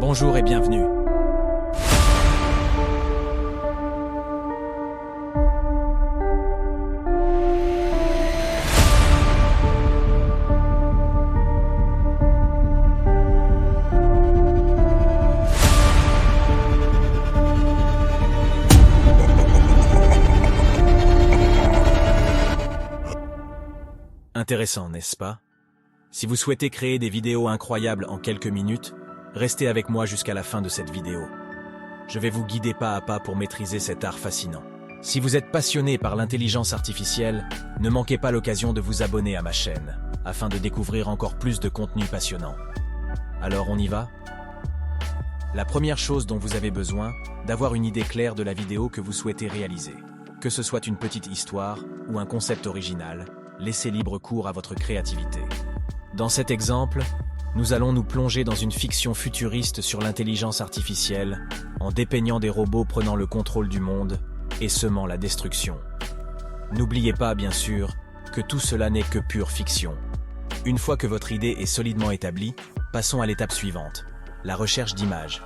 Bonjour et bienvenue. Intéressant, n'est-ce pas? Si vous souhaitez créer des vidéos incroyables en quelques minutes, restez avec moi jusqu'à la fin de cette vidéo. Je vais vous guider pas à pas pour maîtriser cet art fascinant. Si vous êtes passionné par l'intelligence artificielle, ne manquez pas l'occasion de vous abonner à ma chaîne, afin de découvrir encore plus de contenu passionnant. Alors on y va? La première chose dont vous avez besoin, d'avoir une idée claire de la vidéo que vous souhaitez réaliser. Que ce soit une petite histoire ou un concept original, laissez libre cours à votre créativité. Dans cet exemple, nous allons nous plonger dans une fiction futuriste sur l'intelligence artificielle, en dépeignant des robots prenant le contrôle du monde et semant la destruction. N'oubliez pas, bien sûr, que tout cela n'est que pure fiction. Une fois que votre idée est solidement établie, passons à l'étape suivante, la recherche d'images.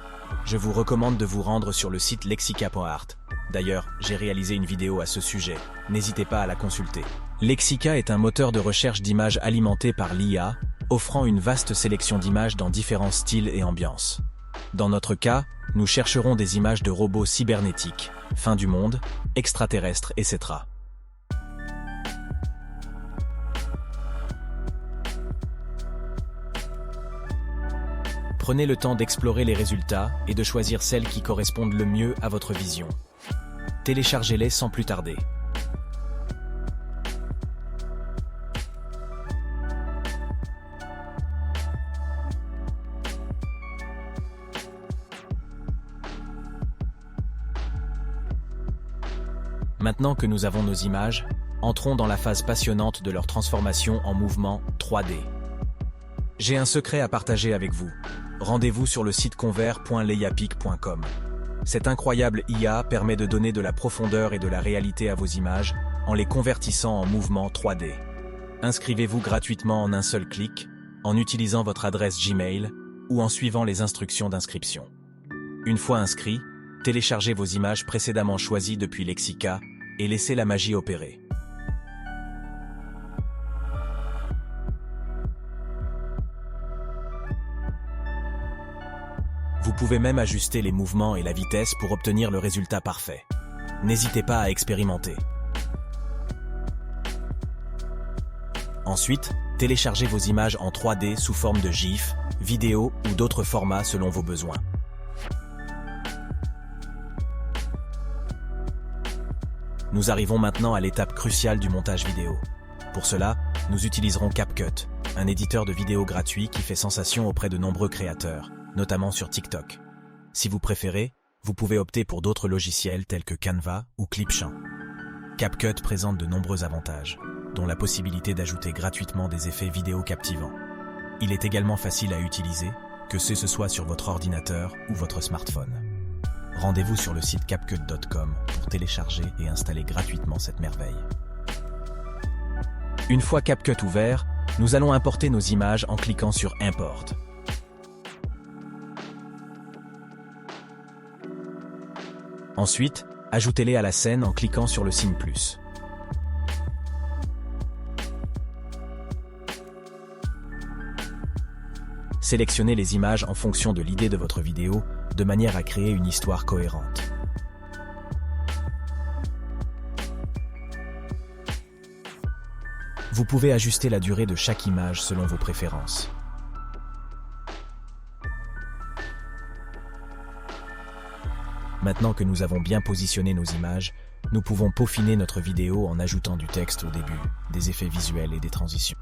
Je vous recommande de vous rendre sur le site lexica.art. D'ailleurs, j'ai réalisé une vidéo à ce sujet, n'hésitez pas à la consulter. Lexica est un moteur de recherche d'images alimenté par l'IA, offrant une vaste sélection d'images dans différents styles et ambiances. Dans notre cas, nous chercherons des images de robots cybernétiques, fin du monde, extraterrestres, etc. Prenez le temps d'explorer les résultats et de choisir celles qui correspondent le mieux à votre vision. Téléchargez-les sans plus tarder. Maintenant que nous avons nos images, entrons dans la phase passionnante de leur transformation en mouvement 3D. J'ai un secret à partager avec vous. Rendez-vous sur le site convert.leyapic.com. Cette incroyable IA permet de donner de la profondeur et de la réalité à vos images en les convertissant en mouvement 3D. Inscrivez-vous gratuitement en un seul clic, en utilisant votre adresse Gmail ou en suivant les instructions d'inscription. Une fois inscrit, téléchargez vos images précédemment choisies depuis Lexica et laissez la magie opérer. Vous pouvez même ajuster les mouvements et la vitesse pour obtenir le résultat parfait. N'hésitez pas à expérimenter. Ensuite, téléchargez vos images en 3D sous forme de GIF, vidéo ou d'autres formats selon vos besoins. Nous arrivons maintenant à l'étape cruciale du montage vidéo. Pour cela, nous utiliserons CapCut, un éditeur de vidéo gratuit qui fait sensation auprès de nombreux créateurs, notamment sur TikTok. Si vous préférez, vous pouvez opter pour d'autres logiciels tels que Canva ou Clipchamp. CapCut présente de nombreux avantages, dont la possibilité d'ajouter gratuitement des effets vidéo captivants. Il est également facile à utiliser, que ce soit sur votre ordinateur ou votre smartphone. Rendez-vous sur le site capcut.com pour télécharger et installer gratuitement cette merveille. Une fois CapCut ouvert, nous allons importer nos images en cliquant sur Import. Ensuite, ajoutez-les à la scène en cliquant sur le signe plus. Sélectionnez les images en fonction de l'idée de votre vidéo, de manière à créer une histoire cohérente. Vous pouvez ajuster la durée de chaque image selon vos préférences. Maintenant que nous avons bien positionné nos images, nous pouvons peaufiner notre vidéo en ajoutant du texte au début, des effets visuels et des transitions.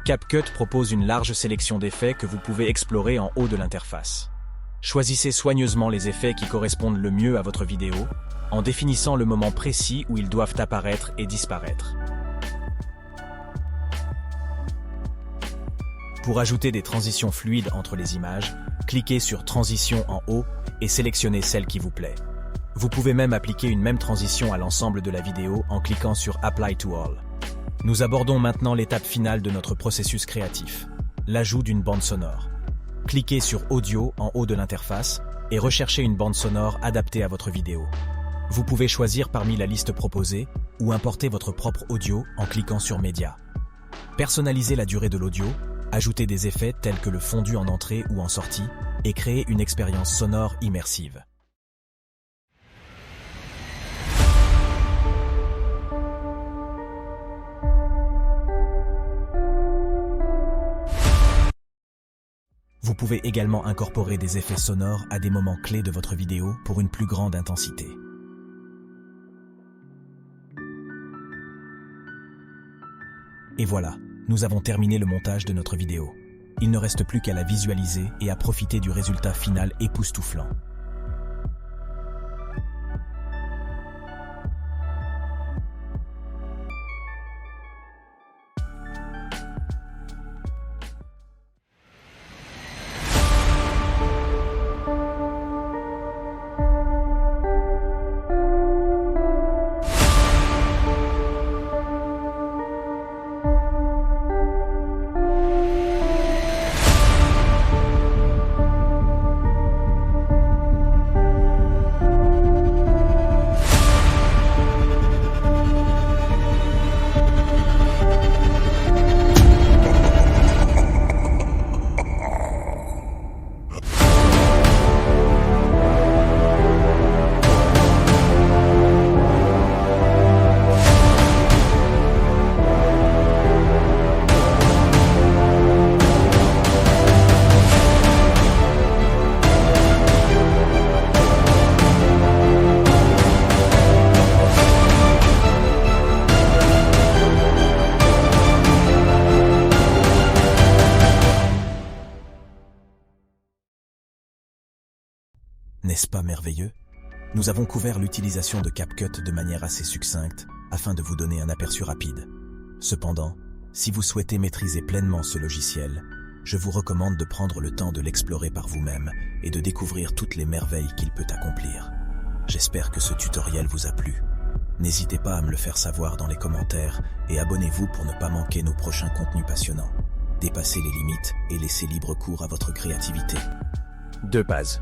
CapCut propose une large sélection d'effets que vous pouvez explorer en haut de l'interface. Choisissez soigneusement les effets qui correspondent le mieux à votre vidéo, en définissant le moment précis où ils doivent apparaître et disparaître. Pour ajouter des transitions fluides entre les images, cliquez sur Transition en haut et sélectionnez celle qui vous plaît. Vous pouvez même appliquer une même transition à l'ensemble de la vidéo en cliquant sur Apply to All. Nous abordons maintenant l'étape finale de notre processus créatif, l'ajout d'une bande sonore. Cliquez sur Audio en haut de l'interface et recherchez une bande sonore adaptée à votre vidéo. Vous pouvez choisir parmi la liste proposée ou importer votre propre audio en cliquant sur Média. Personnalisez la durée de l'audio, ajoutez des effets tels que le fondu en entrée ou en sortie et créez une expérience sonore immersive. Vous pouvez également incorporer des effets sonores à des moments clés de votre vidéo pour une plus grande intensité. Et voilà, nous avons terminé le montage de notre vidéo. Il ne reste plus qu'à la visualiser et à profiter du résultat final époustouflant. N'est-ce pas merveilleux? Nous avons couvert l'utilisation de CapCut de manière assez succincte afin de vous donner un aperçu rapide. Cependant, si vous souhaitez maîtriser pleinement ce logiciel, je vous recommande de prendre le temps de l'explorer par vous-même et de découvrir toutes les merveilles qu'il peut accomplir. J'espère que ce tutoriel vous a plu. N'hésitez pas à me le faire savoir dans les commentaires et abonnez-vous pour ne pas manquer nos prochains contenus passionnants. Dépassez les limites et laissez libre cours à votre créativité. De base.